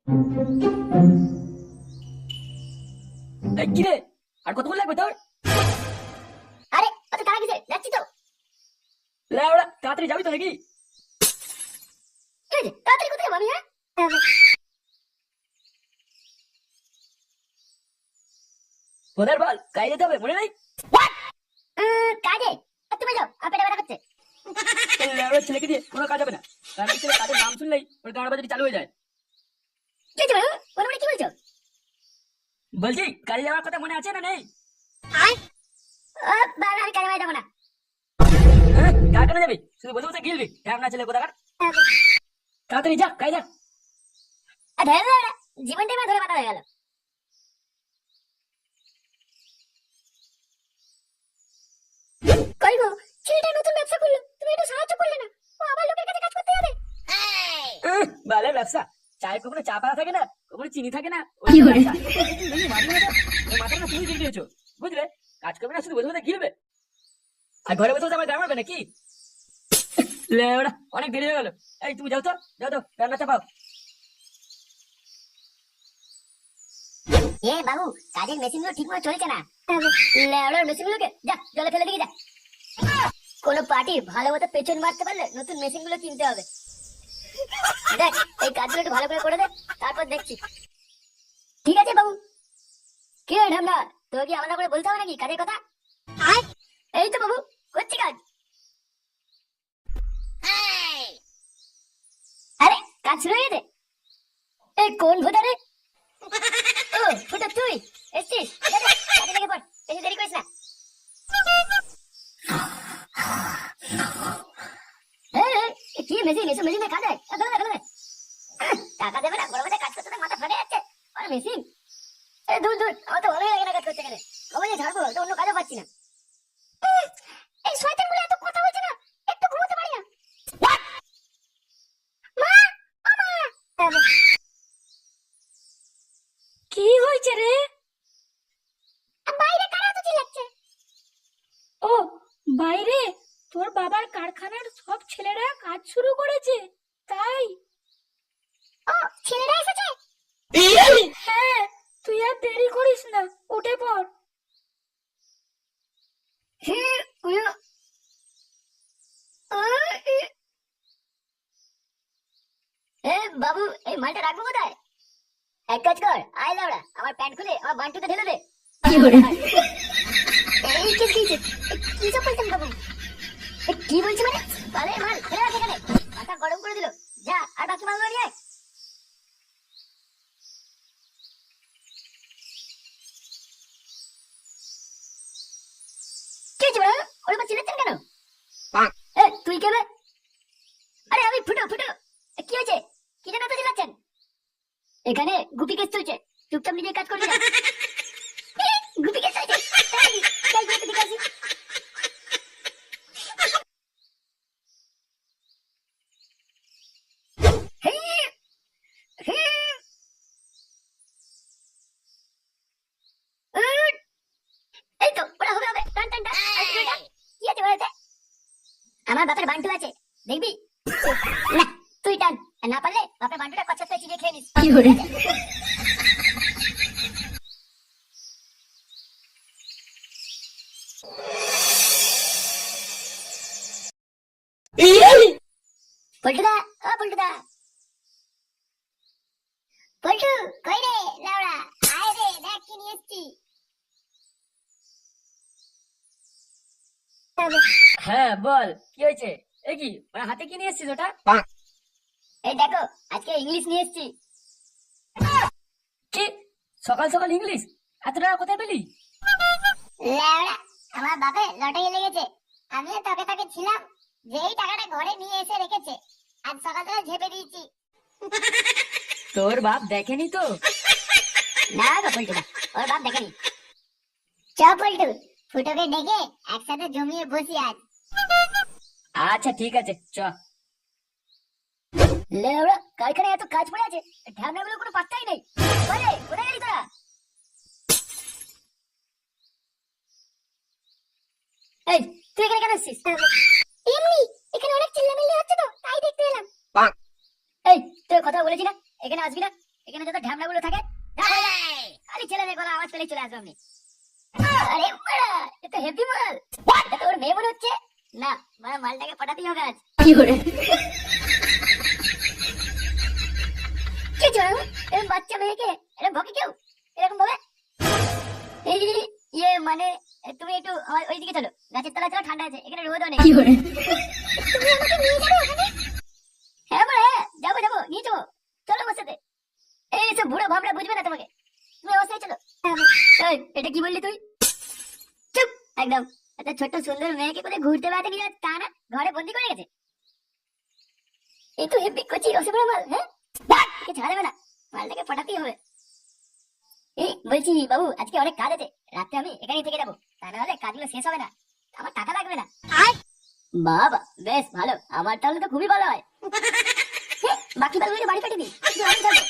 কি রে, আর কতক্ষণ লাগবে তোর? আরে অত তাড়া কিসে, যাচ্ছি তো। লেওড়া, তাড়াতাড়ি যাবি তো নাকি? ঠিক আছে, তাড়াতাড়ি কোথায় যাবো আমি? হ্যাঁ ওদের বল, কাজে যেতে হবে, মনে নাই? কাজে? আর তুমি যাও, আর পেটে ব্যথা করছে। লেওড়া ছেলেকে দিয়ে কোনো কাজ হবে না। কারণ কি ছেলে কাজের নাম শুনলেই ওর গাঁড় বাজারি চালু হয়ে যায়। কি হয়েছে বাবু? মনে মনে কি বলছো? বলছি, কাজে যাওয়ার কথা মনে আছে না নেই? বাবা, আমি কাজে বাড়ি যাবো না। হ্যাঁ, কার কেন যাবি? শুধু বসে বসে গিলবি, ঢ্যামনা ছেলে কোথাকার। তাড়াতাড়ি যা, কাজে যা। জীবনটাই মা ধরে মাথা হয়ে গেল। কই গো, ছেলেটা নতুন ব্যবসা করলো, তুমি একটু সাহায্য করলে না? ও আবার লোকের কাছে কাজ করতে যাবে। ভালো ব্যবসা। চায়ের কখনো চা পাতা থাকে না, কখনো চিনি থাকে না। কি বলে? মাথাটা তুমি কিনে দিয়েছো, বুঝলে? কাজ করবে না, শুধু বসে বসে গিলবে। আর ঘরে বসে বসে আমার গান মারবে নাকি? লেওড়া, অনেক দেরি হয়ে গেল। এই তুমি যাও তো, যাও তো, রান্না চাপাও। এ বাবু, কাজের মেশিন গুলো ঠিক মতো চলছে না। লেওড়ার মেশিন গুলোকে যা জলে ফেলে দিয়ে যা। কোনো পার্টি ভালো মতো পেছন মারতে পারলে নতুন মেশিন গুলো কিনতে হবে। দেখ, এই কাজগুলো একটু ভালো করে দে, তারপর দেখছি। ঠিক আছে বাবু। কি রে ঢামনা, তোকে কি আলাদা করে বলতে হবে নাকি কাজের কথা? এই তো বাবু, করছি কাজ। আরে, কাজ শুরু হয়ে গেছে? এই কোন ভোদা রে? ও ফুটো, তুই এসছিস? কাজে লেগে পড়, বেশি দেরি করিস না। কি মেশিন? এসব মেশিনে কাজ হয়? টাকা দেবে না, গরমে কাজ করতে মাথা ফেটে যাচ্ছে। আর মেশিন দূর দূর, আমার তো ভালোই লাগে না কাজ করতে গেলে। কবে যে ছাড়বো, তো অন্য কাজও পাচ্ছি না। এই শয়তান গুলো এত কথা বলছে না, একটু ঘুমোতে পারি না। মা, ও মা। কি হয়েছে রে? বাইরে কারা তো চিল্লাচ্ছে? ও, বাইরে তোর বাবার কারখানার সব ছেলেরা কাজ শুরু করেছে, তাই। ও, ছেলেরা এসেছে? হ্যাঁ, তুই আর দেরি করিস না, উঠে পড়। বাবু, এই মালটা রাখবো কোথায়? এক কাজ কর, আয় লাউড়া, আমার প্যান্ট খুলে আমার বান্টুতে ঢেলে দে। এই কি সব বলছেন বাবু? কি বলছি মানে? আরে মাল ফেলে রাখ এখানে, মাথা গরম করে দিল। যা, আর বাকি মালগুলো নিয়ে আয়। কি হয়েছে বাড়া? ওর উপর চিল্লাচ্ছেন কেন? তুই কে বে? আরে আমি ফুটো, ফুটো। কি হয়েছে? কি জন্য এত চিল্লাচ্ছেন? এখানে গুপি কেস চলছে, চুপচাপ নিজে কাজ করবি না। গুপি কেস চলছে? তাই নাকি? তাই গুপি দিকে আসি। এই তো, ওরা হবে হবে, টান টান টান। আর তুই টান। কি আছে ওরাতে? আমার বাপের বান্টু আছে, দেখবি? না, তুই টান, আর না পারলে বাপের বান্টুটা কচ্ছপ করে চিবিয়ে খেয়ে নিস। কি করে? পল্টুদা, ও পল্টুদা। পল্টু, কই রে লাউড়া? আয় রে, দেখ কি নিয়ে এসেছি। হ্যাঁ বল, কি হয়েছে? এ কি, হাতে কি নিয়ে এসছিস ওটা? এই দেখো, আজকে ইংলিশ নিয়ে এসেছি। কি, সকাল সকাল ইংলিশ? এত টাকা কোথায় পেলি? লেওড়া, আমার বাপে লটারি লেগেছে। আমিও তকে তকে ছিলাম, যেই টাকাটা ঘরে নিয়ে এসে রেখেছে, আজ সকালবেলা ঝেপে দিয়েছি। তোর বাপ দেখেনি তো? না গো পল্টু, ওর বাপ দেখেনি। চ পল্টু, ফুটোকে ডেকে একসাথে জমিয়ে বসি আজ। আচ্ছা ঠিক আছে, চ। লেওড়া, কারখানায় এত কাজ পড়ে আছে, ঢ্যামনাগুলো কোনো পাত্তাই নেই। বলে, কোথায় গেলি তোরা? এই, তুই এখানে কেন এসেছিস? এমনি, এখানে অনেক চিল্লামিল্লি হচ্ছে তো, তাই দেখতে এলাম। এই, তোর কথা বলেছি না, এখানে আসবি না। এখানে যত ঢ্যামনা গুলো থাকে যা হয়ে যায়। খালি ছেলেদের গলা আওয়াজ পেলেই চলে আসবো আমি। আরে বাড়া, এ তো হেভি মাল। এটা তো ওর মেয়ে মনে হচ্ছে। না মানে মালটাকে পটাতেই হবে আজ। কি করে কি জানো এরকম বাচ্চা মেয়েকে এরকম ভকে কেউ এরকম ভাবে? এই ইয়ে মানে তুমি একটু আমার ওইদিকে চলো, গাছের তলায় চলো, ঠান্ডা আছে, এখানে রোদ অনেক। তুমি আমাকে নিয়ে যাবে ওখানে? হ্যাঁ বলে যাবো যাবো, নিয়ে যাবো, চলো আমার সাথে। এই সব বুড়ো ভাবনা বুঝবে না তোমাকে, তুমি আমার সাথে চলো। এই, এটা কি বললি তুই? চুপ একদম। একটা ছোট্ট সুন্দর মেয়েকে কোথায় ঘুরতে বেড়াতে নিয়ে যাচ্ছে তা না, ঘরে বন্দি করে গেছে। এই তো হেব্বি কচি অসুবিধা মাল। হ্যাঁ একে ছাড়া যাবে না, মালটাকে পটাতেই হবে। এই বলছি বাবু, আজকে অনেক কাজ আছে, রাতে আমি এখানেই থেকে যাবো, তা না হলে কাজগুলো শেষ হবে না, আমার টাকা লাগবে না। বাবা বেশ ভালো, আমার তাহলে তো খুবই ভালো হয়। বাকি বাবুকে বাড়ি পাঠিয়ে দিই, শুধু আমি যাবো।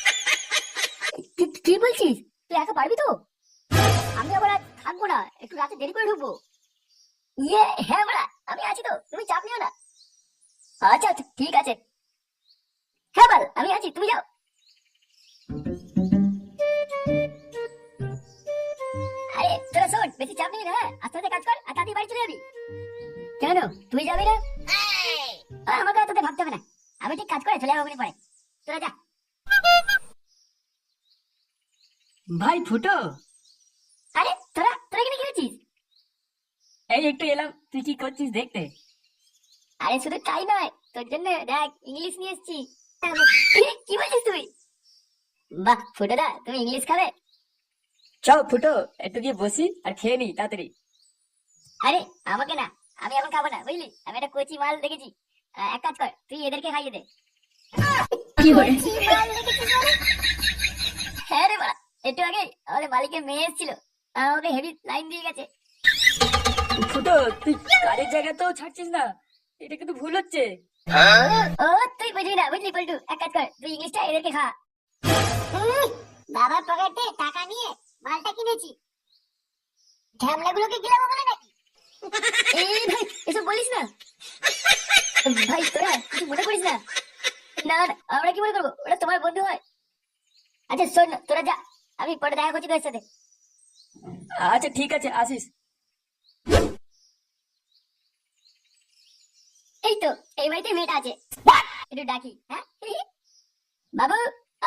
কি বলছিস, তুই একা পারবি তো? আমি আবার আজ থাকবো না, একটু রাতে দেরি করে ঢুকবো। ইয়ে হ্যাঁ বড়া, আমি আছি তো, তুমি চাপ নিও না। আচ্ছা আচ্ছা ঠিক আছে। হ্যাঁ বল, আমি আছি, তুমি যাও। আরে তোরা শোন, বেশি চাপ নিবি না, হ্যাঁ? আস্তে আস্তে কাজ কর আর তাড়াতাড়ি বাড়ি চলে যাবি। কেন তুই যাবি না? আমাকে আর তোদের ভাবতে হবে না, আমি ঠিক কাজ করে চলে যাবো পরে, তোরা যা। ভাই ফুটো, আরে তোরা তোরা এখানে কি করছিস? এই একটু এলাম, তুই কি করছিস দেখতে। আরে শুধু তাই নয়, তোর জন্য দেখ ইংলিশ নিয়ে এসেছি। কি বলছিস তুই? বাহ ফুটোদা, তুমি ইংলিশ খাবে? চ ফুটো, একটু গিয়ে বসি আর খেয়ে নি তাড়াতাড়ি। আরে আমাকে না, আমি এখন খাবো না বুঝলি, আমি একটা কচি মাল দেখেছি। এক কাজ কর, তুই এদেরকে খাইয়ে দে। কচি মাল দেখেছিস মানে? হ্যাঁ রে বাড়া, একটু আগে আমাদের মালিকের মেয়ে এসেছিল, আমাকে হেভি লাইন দিয়ে গেছে। ফুটো, তুই কাজের জায়গাতেও ছাড়ছিস না, এটা কিন্তু ভুল হচ্ছে। ও তুই বুঝবি না বুঝলি পল্টু, এক কাজ কর, তুই ইংলিশটা এদেরকে খা। বাবার পকেটে টাকা নিয়ে মালটা কিনেছি, ঝামলাগুলোকে গিলাবো বলে নাকি? এই ভাই এসব বলিস না ভাই, তোরা কিছু মনে করিস না। না না, আমরা কি মনে করবো, ওরা তোমার বন্ধু হয়। আচ্ছা শোন, তোরা যা, আমি পরে দেখা করছি তোর সাথে। আচ্ছা ঠিক আছে, আসিস। এই তো এই বাড়িতে মেয়েটা আছে, একটু ডাকি। হ্যাঁ বাবু,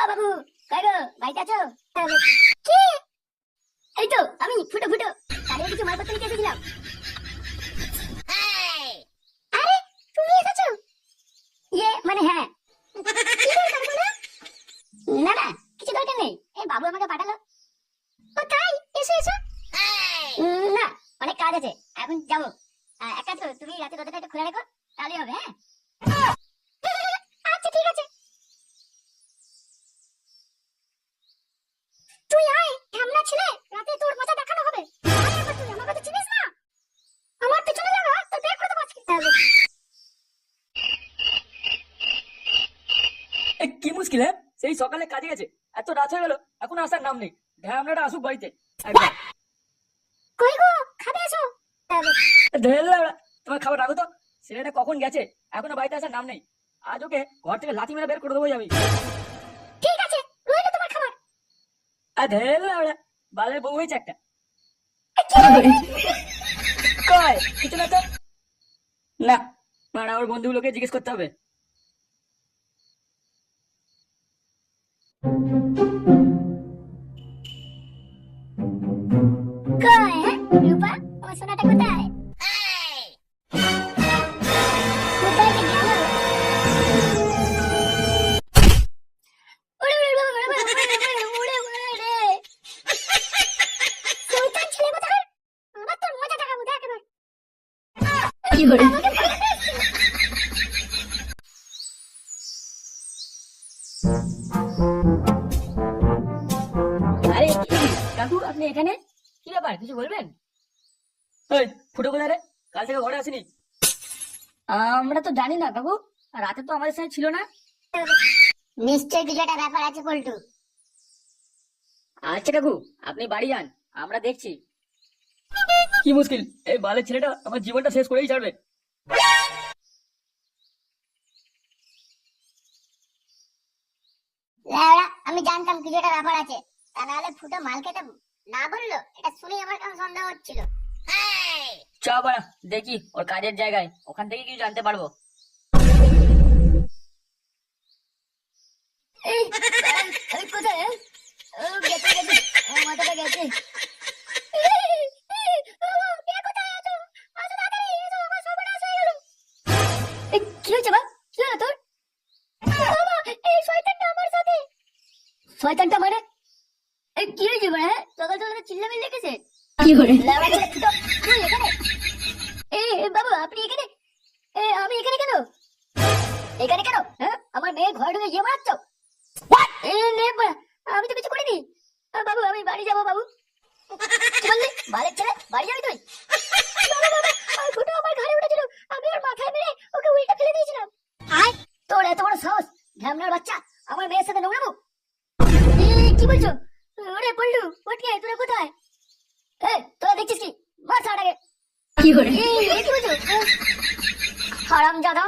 বাবু কই গো, বাড়িতে আছো? কে? এই তো আমি ফুটো ফুটো, কালকে কিছু মালপত্র নিতে এসেছিলাম। আরে তুমি এসেছো? ইয়ে মানে হ্যাঁ। কি দরকার বলো? না না কিছু দরকার নেই, এই বাবু আমাকে পাঠালো। ও তাই, এসো এসো। না অনেক কাজ আছে, এখন যাবো। এক কাজ করো, তুমি রাতে দরজাটা একটু খোলা রেখো, তাহলেই হবে। হ্যাঁ আচ্ছা ঠিক আছে। তুই আয় ঢামনা ছেলে, রাতে তোর মজা দেখানো হবে। আয় এবার, তুই আমাকে তো চিনিস না, আমার পিছনে লাগা, তোর বের করে দেবো আজকে। কি মুশকিল, হ্যাঁ? সেই সকালে কাজে গেছে, এত রাত হয়ে গেল, এখন আসার নাম নেই। ঢ্যামনাটা আসুক বাড়িতে একবার। কই গো, খাবে এসো। ধরে তোমার খাবার রাখো তো, ছেলেটা কখন গেছে, এখনো বাড়িতে আসার নাম নেই। আজ ওকে ঘর থেকে লাথি মেরে বের করে দেবো আমি। ঠিক আছে, রইলো তোমার খাবার। আর ধরে বালের বউ হয়েছে একটা। কয় কিছু না তো, না মানে আমার বন্ধুগুলোকে জিজ্ঞেস করতে হবে। কই হ্যাঁ রূপা, আমার সোনাটা কোথায়? কোথায় যে গেল? ওরে ওরে ওরে ওরে ওরে ওরে রে, শয়তান ছেলে কোথাকার, আমার তোর মজা দেখাবো দেখ এবার। কি করে আরে কাকু, আপনি এখানে? কি ব্যাপার, কিছু বলবেন? এই ফুটো কোথায় রে, কাল থেকে ঘরে আসেনি। আমরা তো জানি না কাকু, রাতে তো আমাদের সাথে ছিল না। নিশ্চয় কিছু একটা ব্যাপার আছে পল্টু। আচ্ছা কাকু, আপনি বাড়ি যান, আমরা দেখছি। কি মুশকিল, এই বালের ছেলেটা আমার জীবনটা শেষ করেই ছাড়বে। লাউড়া, আমি আমি জানতাম কিছু একটা ব্যাপার আছে, তা নাহলে ফুটো মাল খেতে না বললো, এটা শুনেই আমার কেমন সন্দেহ হচ্ছিল। চ বাড়া দেখি ওর কাজের জায়গায়, ওখান থেকে কিছু জানতে পারবো। এই আমি কোথায়? ও গেছে গেছে, আমার মাথাটা গেছে। কি হয়েছে বা? কি হলো তোর? এই শয়তানটা আমার সাথে। শয়তানটা মানে? এই কি হয়েছে বা? হ্যাঁ, সকাল সকাল চিল্লামিল্লি লেগেছে। কি করে? লাউড়া ছেলে ফুটো, তুই এখানে? বাবু আপনি এখানে? আমি এখানে কেন? এখানে কেন? হ্যাঁ, আমার মেয়ে ঘরে ঢুকে ইয়ে মারাচ্ছ? আমি তো কিছু করিনি। বাবু আমি বাড়ি যাবো বাবু। কি বললি? বালের ছেলে, বাড়ি যাবি তুই? ফুটো আমার ঘরে উঠেছিল, আমি ওর মাথায় মেরে ওকে উল্টা ফেলে দিয়েছিলাম। আয়, তোর এত বড় সাহস, ঢ্যামনার বাচ্চা, আমার মেয়ের সাথে নোংরামো? কি বলছো? ওরে বললু, ওঠে তোরা কোথায়? তোরা দেখছিস কি? মার ছাড়াগে। কি করে? কি বলছো? হারামজাদা।